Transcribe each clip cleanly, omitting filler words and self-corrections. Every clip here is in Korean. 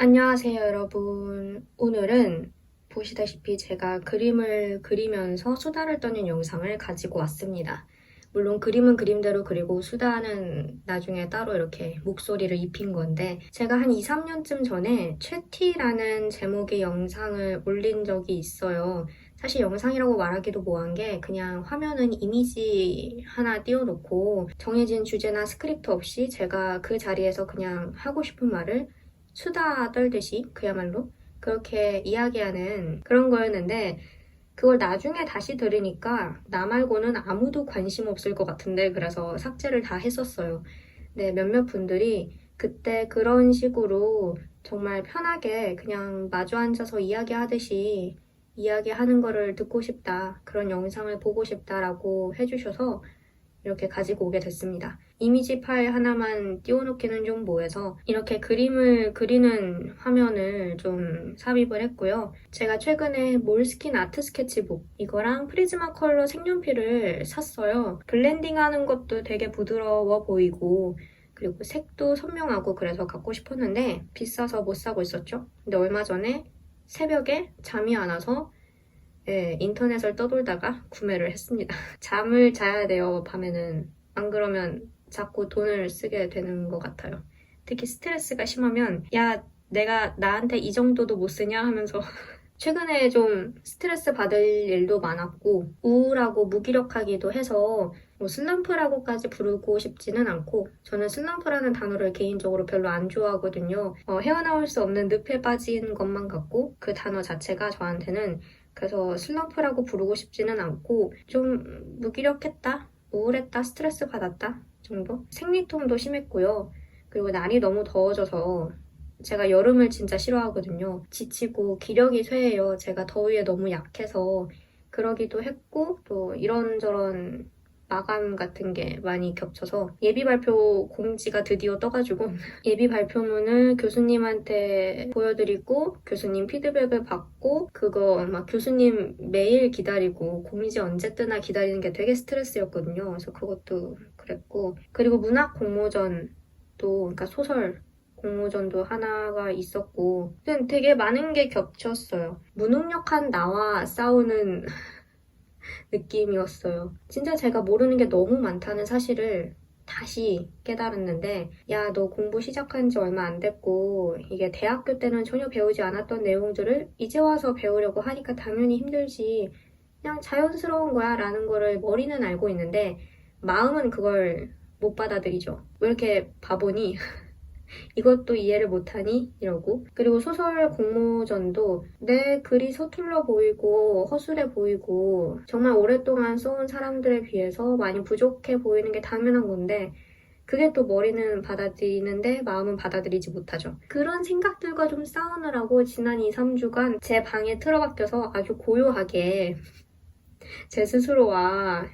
안녕하세요, 여러분. 오늘은 보시다시피 제가 그림을 그리면서 수다를 떠는 영상을 가지고 왔습니다. 물론 그림은 그림대로 그리고 수다는 나중에 따로 이렇게 목소리를 입힌 건데 제가 한 2, 3년쯤 전에 최티라는 제목의 영상을 올린 적이 있어요. 사실 영상이라고 말하기도 뭐한 게 그냥 화면은 이미지 하나 띄워놓고 정해진 주제나 스크립트 없이 제가 그 자리에서 그냥 하고 싶은 말을 수다 떨듯이 그야말로 그렇게 이야기하는 그런 거였는데 그걸 나중에 다시 들으니까 나 말고는 아무도 관심 없을 것 같은데 그래서 삭제를 다 했었어요. 네, 몇몇 분들이 그때 그런 식으로 정말 편하게 그냥 마주 앉아서 이야기하듯이 이야기하는 거를 듣고 싶다, 그런 영상을 보고 싶다라고 해주셔서 이렇게 가지고 오게 됐습니다. 이미지 파일 하나만 띄워놓기는 좀 뭐해서 이렇게 그림을 그리는 화면을 좀 삽입을 했고요. 제가 최근에 몰스킨 아트 스케치북 이거랑 프리즈마 컬러 색연필을 샀어요. 블렌딩하는 것도 되게 부드러워 보이고 그리고 색도 선명하고 그래서 갖고 싶었는데 비싸서 못 사고 있었죠. 근데 얼마 전에 새벽에 잠이 안 와서 인터넷을 떠돌다가 구매를 했습니다. 잠을 자야 돼요, 밤에는. 안 그러면 자꾸 돈을 쓰게 되는 것 같아요. 특히 스트레스가 심하면, 야, 내가 나한테 이 정도도 못 쓰냐 하면서 최근에 좀 스트레스 받을 일도 많았고 우울하고 무기력하기도 해서 뭐 슬럼프라고까지 부르고 싶지는 않고 저는 슬럼프라는 단어를 개인적으로 별로 안 좋아하거든요. 헤어나올 수 없는 늪에 빠진 것만 같고 그 단어 자체가 저한테는 그래서 슬럼프라고 부르고 싶지는 않고 좀 무기력했다, 우울했다, 스트레스 받았다 정도? 생리통도 심했고요. 그리고 날이 너무 더워져서 제가 여름을 진짜 싫어하거든요. 지치고 기력이 쇠해요. 제가 더위에 너무 약해서 그러기도 했고 또 이런저런 마감 같은 게 많이 겹쳐서 예비 발표 공지가 드디어 떠가지고 예비 발표문을 교수님한테 보여드리고 교수님 피드백을 받고 그거 막 교수님 매일 기다리고 공지 언제 뜨나 기다리는 게 되게 스트레스였거든요. 그래서 그것도 그랬고 그리고 문학 공모전도 그러니까 소설 공모전도 하나가 있었고 되게 많은 게 겹쳤어요. 무능력한 나와 싸우는 느낌이었어요. 진짜 제가 모르는 게 너무 많다는 사실을 다시 깨달았는데 야, 너 공부 시작한 지 얼마 안 됐고 이게 대학교 때는 전혀 배우지 않았던 내용들을 이제 와서 배우려고 하니까 당연히 힘들지. 그냥 자연스러운 거야 라는 거를 머리는 알고 있는데 마음은 그걸 못 받아들이죠. 왜 이렇게 바보니? 이것도 이해를 못하니? 이러고. 그리고 소설 공모전도 내 글이 서툴러 보이고 허술해 보이고 정말 오랫동안 써온 사람들에 비해서 많이 부족해 보이는 게 당연한 건데 그게 또 머리는 받아들이는데 마음은 받아들이지 못하죠. 그런 생각들과 좀 싸우느라고 지난 2, 3주간 제 방에 틀어박혀서 아주 고요하게 제 스스로와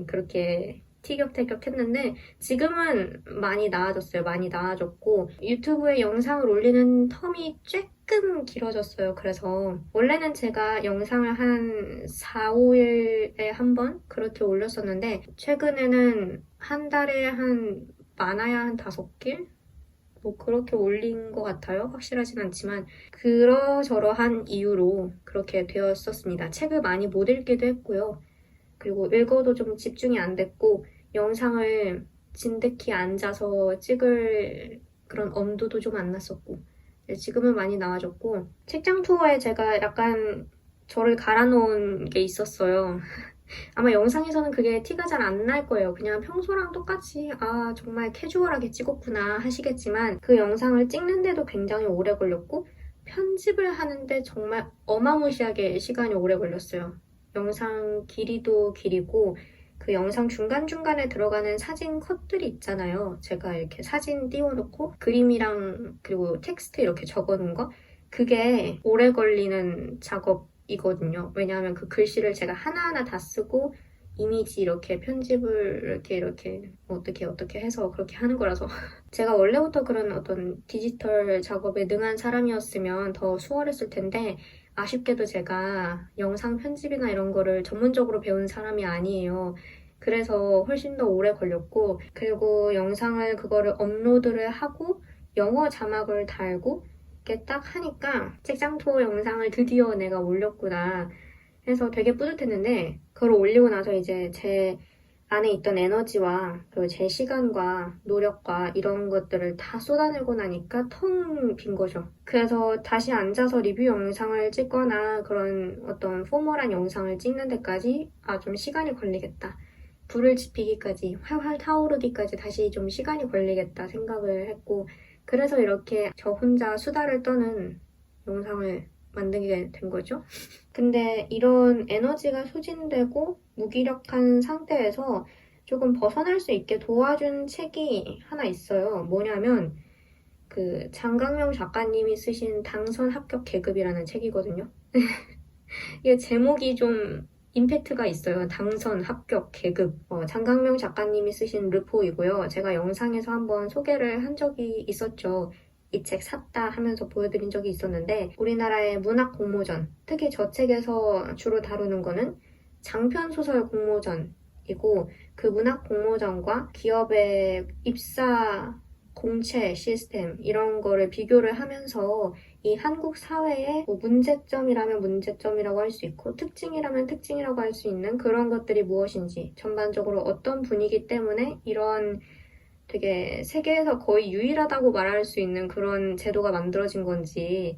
그렇게 티격태격했는데 지금은 많이 나아졌어요. 많이 나아졌고 유튜브에 영상을 올리는 텀이 조금 길어졌어요. 그래서 원래는 제가 영상을 한 4, 5일에 한 번 그렇게 올렸었는데 최근에는 한 달에 많아야 한 5길? 뭐 그렇게 올린 것 같아요. 확실하진 않지만 그러저러한 이유로 그렇게 되었었습니다. 책을 많이 못 읽기도 했고요. 그리고 읽어도 좀 집중이 안 됐고 영상을 진득히 앉아서 찍을 그런 엄두도 좀 안 났었고 지금은 많이 나아졌고 책장 투어에 제가 약간 저를 갈아놓은 게 있었어요. 아마 영상에서는 그게 티가 잘 안 날 거예요. 그냥 평소랑 똑같이 아 정말 캐주얼하게 찍었구나 하시겠지만 그 영상을 찍는데도 굉장히 오래 걸렸고 편집을 하는데 정말 어마무시하게 시간이 오래 걸렸어요. 영상 길이도 길이고 그 영상 중간중간에 들어가는 사진 컷들이 있잖아요. 제가 이렇게 사진 띄워놓고 그림이랑 그리고 텍스트 이렇게 적어놓은 거 그게 오래 걸리는 작업이거든요. 왜냐하면 그 글씨를 제가 하나하나 다 쓰고 이미지 이렇게 편집을 이렇게 어떻게 해서 그렇게 하는 거라서 제가 원래부터 그런 어떤 디지털 작업에 능한 사람이었으면 더 수월했을 텐데 아쉽게도 제가 영상 편집이나 이런 거를 전문적으로 배운 사람이 아니에요. 그래서 훨씬 더 오래 걸렸고 그리고 영상을 그거를 업로드를 하고 영어 자막을 달고 이렇게 딱 하니까 책장 투어 영상을 드디어 내가 올렸구나 해서 되게 뿌듯했는데 그걸 올리고 나서 이제 제 안에 있던 에너지와 그리고 제 시간과 노력과 이런 것들을 다 쏟아내고 나니까 텅 빈 거죠. 그래서 다시 앉아서 리뷰 영상을 찍거나 그런 어떤 포멀한 영상을 찍는 데까지 좀 시간이 걸리겠다. 불을 지피기까지, 활활 타오르기까지 다시 좀 시간이 걸리겠다 생각을 했고 그래서 이렇게 저 혼자 수다를 떠는 영상을 만들게 된 거죠. 근데 이런 에너지가 소진되고 무기력한 상태에서 조금 벗어날 수 있게 도와준 책이 하나 있어요. 뭐냐면 그 장강명 작가님이 쓰신 당선 합격 계급이라는 책이거든요. 이게 제목이 좀 임팩트가 있어요. 당선 합격 계급. 장강명 작가님이 쓰신 르포이고요. 제가 영상에서 한번 소개를 한 적이 있었죠. 이 책 샀다 하면서 보여드린 적이 있었는데 우리나라의 문학 공모전, 특히 저 책에서 주로 다루는 거는 장편소설 공모전이고 그 문학 공모전과 기업의 입사 공채 시스템 이런 거를 비교를 하면서 이 한국 사회의 뭐 문제점이라면 문제점이라고 할 수 있고 특징이라면 특징이라고 할 수 있는 그런 것들이 무엇인지 전반적으로 어떤 분위기 때문에 이런 되게 세계에서 거의 유일하다고 말할 수 있는 그런 제도가 만들어진 건지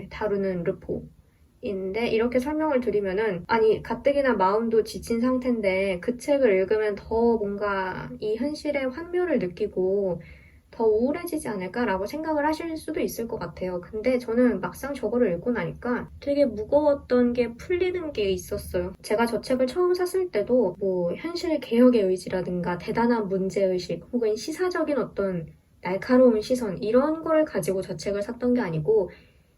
다루는 르포인데 이렇게 설명을 드리면은 아니 가뜩이나 마음도 지친 상태인데 그 책을 읽으면 더 뭔가 이 현실의 환멸을 느끼고 더 우울해지지 않을까라고 생각을 하실 수도 있을 것 같아요. 근데 저는 막상 저거를 읽고 나니까 되게 무거웠던 게 풀리는 게 있었어요. 제가 저 책을 처음 샀을 때도 뭐 현실 개혁의 의지라든가 대단한 문제의식 혹은 시사적인 어떤 날카로운 시선 이런 거를 가지고 저 책을 샀던 게 아니고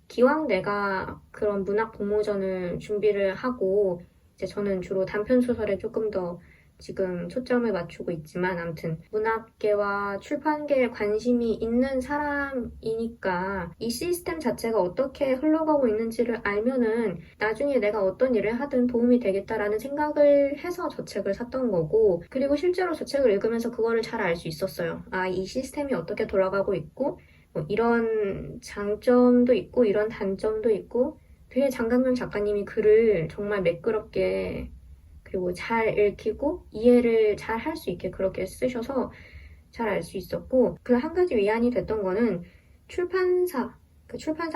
기왕 내가 그런 문학 공모전을 준비를 하고 이제 저는 주로 단편 소설에 조금 더 지금 초점을 맞추고 있지만 아무튼 문학계와 출판계에 관심이 있는 사람이니까 이 시스템 자체가 어떻게 흘러가고 있는지를 알면은 나중에 내가 어떤 일을 하든 도움이 되겠다라는 생각을 해서 저 책을 샀던 거고 그리고 실제로 저 책을 읽으면서 그거를 잘 알 수 있었어요. 이 시스템이 어떻게 돌아가고 있고 뭐 이런 장점도 있고 이런 단점도 있고 되게 장강명 작가님이 글을 정말 매끄럽게 그리고 잘 읽히고 이해를 잘 할 수 있게 그렇게 쓰셔서 잘 알 수 있었고 그 한 가지 위안이 됐던 거는 출판사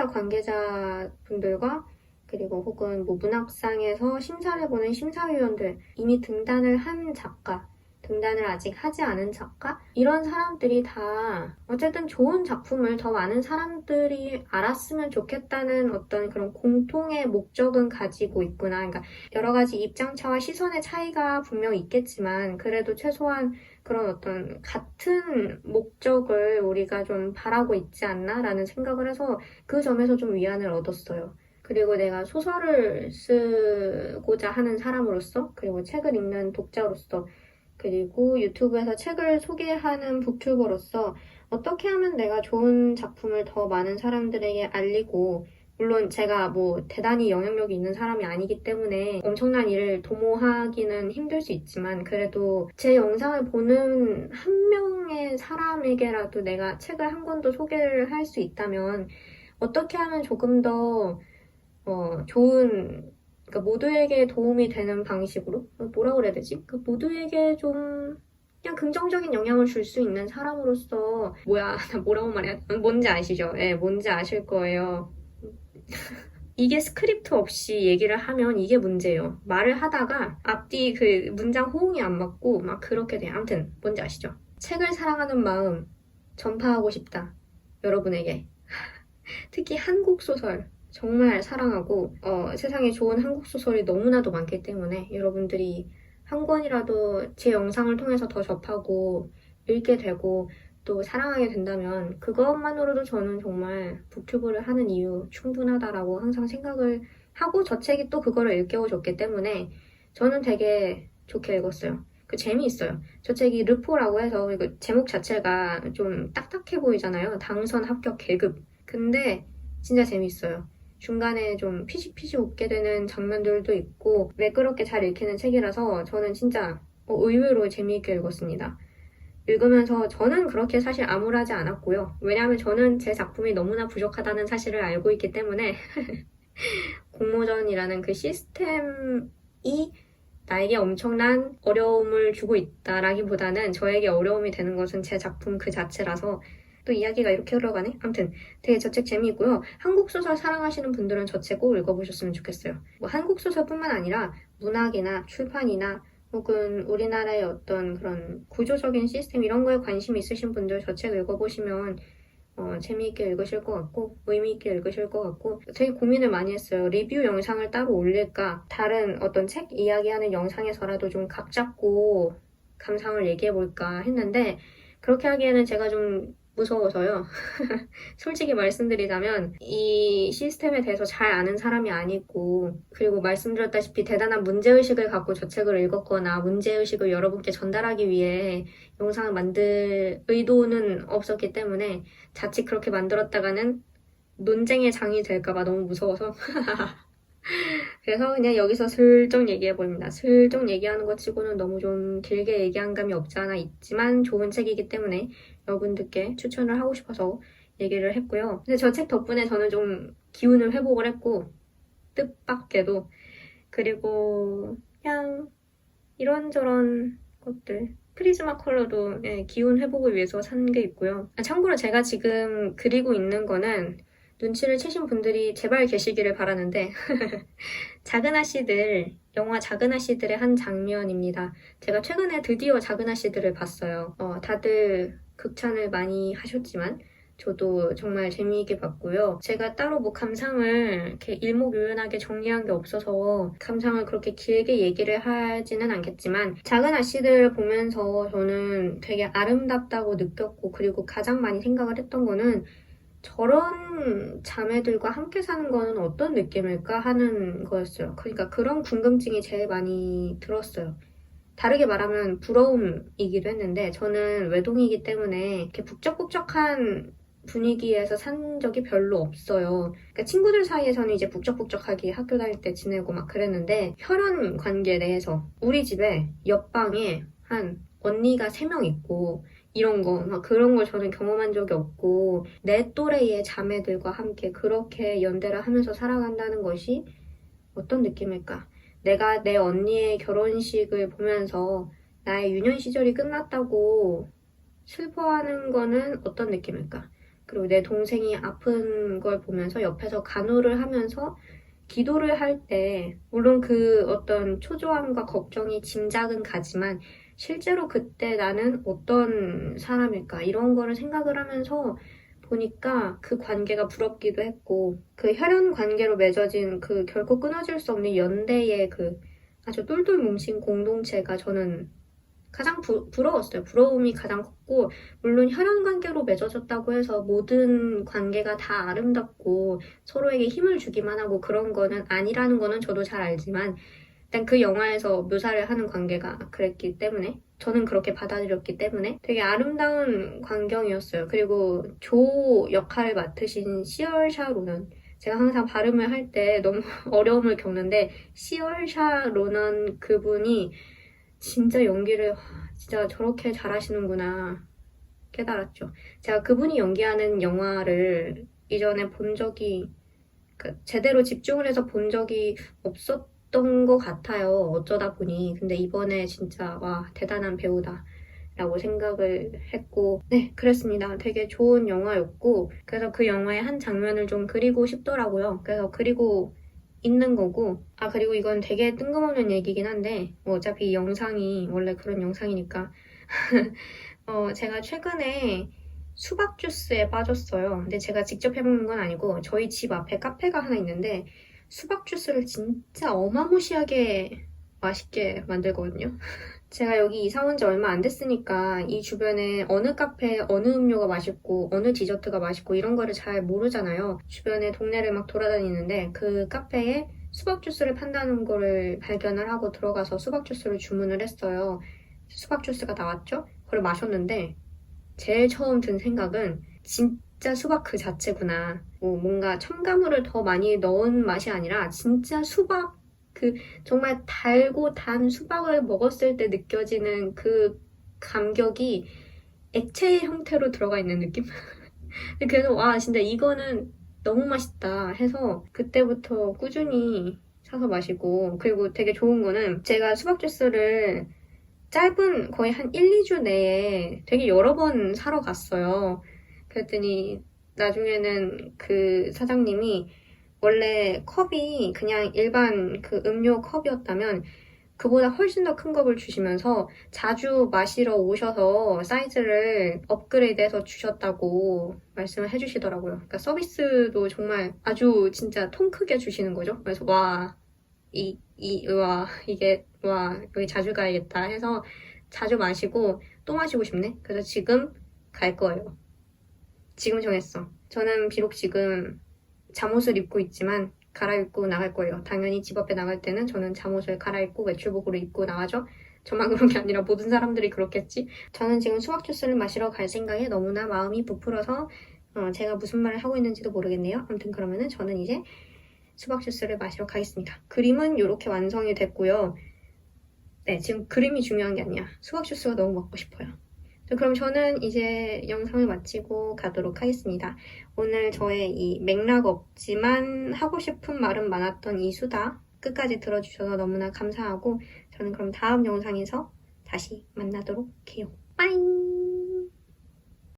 관계자분들과 그리고 혹은 뭐 문학상에서 심사를 보는 심사위원들 이미 등단을 한 작가 등단을 아직 하지 않은 작가 이런 사람들이 다 어쨌든 좋은 작품을 더 많은 사람들이 알았으면 좋겠다는 어떤 그런 공통의 목적은 가지고 있구나. 그러니까 여러 가지 입장차와 시선의 차이가 분명 있겠지만 그래도 최소한 그런 어떤 같은 목적을 우리가 좀 바라고 있지 않나라는 생각을 해서 그 점에서 좀 위안을 얻었어요. 그리고 내가 소설을 쓰고자 하는 사람으로서 그리고 책을 읽는 독자로서 그리고 유튜브에서 책을 소개하는 북튜버로서 어떻게 하면 내가 좋은 작품을 더 많은 사람들에게 알리고 물론 제가 뭐 대단히 영향력이 있는 사람이 아니기 때문에 엄청난 일을 도모하기는 힘들 수 있지만 그래도 제 영상을 보는 한 명의 사람에게라도 내가 책을 한 권도 소개를 할 수 있다면 어떻게 하면 조금 더 좋은 그러니까 모두에게 도움이 되는 방식으로 뭐라 그래야 되지? 모두에게 좀 그냥 긍정적인 영향을 줄 수 있는 사람으로서 나 뭐라고 말해야 돼? 뭔지 아시죠? 예, 뭔지 아실 거예요. 이게 스크립트 없이 얘기를 하면 이게 문제예요. 말을 하다가 앞뒤 그 문장 호응이 안 맞고 막 그렇게 돼. 아무튼 뭔지 아시죠? 책을 사랑하는 마음 전파하고 싶다. 여러분에게. 특히 한국 소설 정말 사랑하고 세상에 좋은 한국 소설이 너무나도 많기 때문에 여러분들이 한 권이라도 제 영상을 통해서 더 접하고 읽게 되고 또 사랑하게 된다면 그것만으로도 저는 정말 북튜브를 하는 이유 충분하다라고 항상 생각을 하고 저 책이 또 그거를 일깨워줬기 때문에 저는 되게 좋게 읽었어요. 재미있어요. 저 책이 르포라고 해서 이거 제목 자체가 좀 딱딱해 보이잖아요. 당선 합격 계급. 근데 진짜 재밌어요. 중간에 좀 피식피식 웃게 되는 장면들도 있고 매끄럽게 잘 읽히는 책이라서 저는 진짜 의외로 재미있게 읽었습니다. 읽으면서 저는 그렇게 사실 암울하지 않았고요. 왜냐하면 저는 제 작품이 너무나 부족하다는 사실을 알고 있기 때문에 공모전이라는 그 시스템이 나에게 엄청난 어려움을 주고 있다라기보다는 저에게 어려움이 되는 것은 제 작품 그 자체라서 또 이야기가 이렇게 흘러가네? 아무튼 되게 저 책 재미있고요. 한국 소설 사랑하시는 분들은 저 책 꼭 읽어보셨으면 좋겠어요. 뭐 한국 소설뿐만 아니라 문학이나 출판이나 혹은 우리나라의 어떤 그런 구조적인 시스템 이런 거에 관심 있으신 분들 저 책 읽어보시면 재미있게 읽으실 것 같고 의미있게 읽으실 것 같고 되게 고민을 많이 했어요. 리뷰 영상을 따로 올릴까 다른 어떤 책 이야기하는 영상에서라도 좀 각 잡고 감상을 얘기해볼까 했는데 그렇게 하기에는 제가 좀 무서워서요. 솔직히 말씀드리자면 이 시스템에 대해서 잘 아는 사람이 아니고 그리고 말씀드렸다시피 대단한 문제의식을 갖고 저 책을 읽었거나 문제의식을 여러분께 전달하기 위해 영상을 만들 의도는 없었기 때문에 자칫 그렇게 만들었다가는 논쟁의 장이 될까봐 너무 무서워서 그래서 그냥 여기서 슬쩍 얘기해봅니다. 슬쩍 얘기하는 것 치고는 너무 좀 길게 얘기한 감이 없지 않아 있지만 좋은 책이기 때문에 여러분들께 추천을 하고 싶어서 얘기를 했고요. 근데 저 책 덕분에 저는 좀 기운을 회복을 했고 뜻밖에도 그리고 그냥 이런저런 것들 프리즈마 컬러도 기운 회복을 위해서 산 게 있고요. 참고로 제가 지금 그리고 있는 거는 눈치를 채신 분들이 제발 계시기를 바라는데 작은 아씨들, 영화 작은 아씨들의 한 장면입니다. 제가 최근에 드디어 작은 아씨들을 봤어요. 다들 극찬을 많이 하셨지만 저도 정말 재미있게 봤고요. 제가 따로 뭐 감상을 이렇게 일목요연하게 정리한 게 없어서 감상을 그렇게 길게 얘기를 하지는 않겠지만 작은 아씨들 보면서 저는 되게 아름답다고 느꼈고 그리고 가장 많이 생각을 했던 거는 저런 자매들과 함께 사는 거는 어떤 느낌일까 하는 거였어요. 그러니까 그런 궁금증이 제일 많이 들었어요. 다르게 말하면 부러움이기도 했는데 저는 외동이기 때문에 이렇게 북적북적한 분위기에서 산 적이 별로 없어요. 그러니까 친구들 사이에서는 이제 북적북적하게 학교 다닐 때 지내고 막 그랬는데 혈연 관계 내에서 우리 집에 옆방에 한 언니가 3명 있고 이런 거, 막 그런 걸 저는 경험한 적이 없고 내 또래의 자매들과 함께 그렇게 연대를 하면서 살아간다는 것이 어떤 느낌일까? 내가 내 언니의 결혼식을 보면서 나의 유년 시절이 끝났다고 슬퍼하는 거는 어떤 느낌일까? 그리고 내 동생이 아픈 걸 보면서 옆에서 간호를 하면서 기도를 할 때, 물론 그 어떤 초조함과 걱정이 짐작은 가지만, 실제로 그때 나는 어떤 사람일까? 이런 거를 생각을 하면서 보니까 그 관계가 부럽기도 했고, 그 혈연 관계로 맺어진 그 결코 끊어질 수 없는 연대의 그 아주 똘똘 뭉친 공동체가 저는 가장 부러웠어요. 부러움이 가장 컸고, 물론 혈연 관계로 맺어졌다고 해서 모든 관계가 다 아름답고 서로에게 힘을 주기만 하고 그런 거는 아니라는 거는 저도 잘 알지만, 일단 그 영화에서 묘사를 하는 관계가 그랬기 때문에, 저는 그렇게 받아들였기 때문에 되게 아름다운 광경이었어요. 그리고 조 역할을 맡으신 시얼샤 로넌. 제가 항상 발음을 할 때 너무 어려움을 겪는데, 시얼샤 로넌 그분이 진짜 연기를 진짜 저렇게 잘하시는구나 깨달았죠. 제가 그분이 연기하는 영화를 이전에 본 적이 제대로 집중을 해서 본 적이 없었던 것 같아요. 어쩌다 보니. 근데 이번에 진짜 와 대단한 배우다. 라고 생각을 했고 네 그랬습니다. 되게 좋은 영화였고 그래서 그 영화의 한 장면을 좀 그리고 싶더라고요. 그래서 그리고 있는 거고 그리고 이건 되게 뜬금없는 얘기긴 한데 뭐 어차피 이 영상이 원래 그런 영상이니까 제가 최근에 수박 주스에 빠졌어요. 근데 제가 직접 해먹는 건 아니고 저희 집 앞에 카페가 하나 있는데 수박 주스를 진짜 어마무시하게 맛있게 만들거든요. 제가 여기 이사 온 지 얼마 안 됐으니까 이 주변에 어느 카페, 어느 음료가 맛있고 어느 디저트가 맛있고 이런 거를 잘 모르잖아요. 주변에 동네를 막 돌아다니는데 그 카페에 수박 주스를 판다는 거를 발견을 하고 들어가서 수박 주스를 주문을 했어요. 수박 주스가 나왔죠? 그걸 마셨는데 제일 처음 든 생각은 진짜 수박 그 자체구나. 뭔가 첨가물을 더 많이 넣은 맛이 아니라 진짜 수박 그 정말 달고 단 수박을 먹었을 때 느껴지는 그 감격이 액체 형태로 들어가 있는 느낌? 그래서 와 진짜 이거는 너무 맛있다 해서 그때부터 꾸준히 사서 마시고, 그리고 되게 좋은 거는 제가 수박 주스를 짧은 거의 한 1, 2주 내에 되게 여러 번 사러 갔어요. 그랬더니 나중에는 그 사장님이 원래 컵이 그냥 일반 그 음료 컵이었다면 그보다 훨씬 더 큰 컵을 주시면서 자주 마시러 오셔서 사이즈를 업그레이드해서 주셨다고 말씀을 해주시더라고요. 그러니까 서비스도 정말 아주 진짜 통 크게 주시는 거죠. 그래서 와, 이게, 여기 자주 가야겠다 해서 자주 마시고 또 마시고 싶네. 그래서 지금 갈 거예요. 지금 정했어. 저는 비록 지금 잠옷을 입고 있지만 갈아입고 나갈 거예요. 당연히 집 앞에 나갈 때는 저는 잠옷을 갈아입고 외출복으로 입고 나가죠. 저만 그런 게 아니라 모든 사람들이 그렇겠지. 저는 지금 수박 주스를 마시러 갈 생각에 너무나 마음이 부풀어서 제가 무슨 말을 하고 있는지도 모르겠네요. 아무튼 그러면은 저는 이제 수박 주스를 마시러 가겠습니다. 그림은 이렇게 완성이 됐고요. 네, 지금 그림이 중요한 게 아니야. 수박 주스가 너무 먹고 싶어요. 그럼 저는 이제 영상을 마치고 가도록 하겠습니다. 오늘 저의 이 맥락 없지만 하고 싶은 말은 많았던 이 수다 끝까지 들어주셔서 너무나 감사하고 저는 그럼 다음 영상에서 다시 만나도록 해요. 빠잉!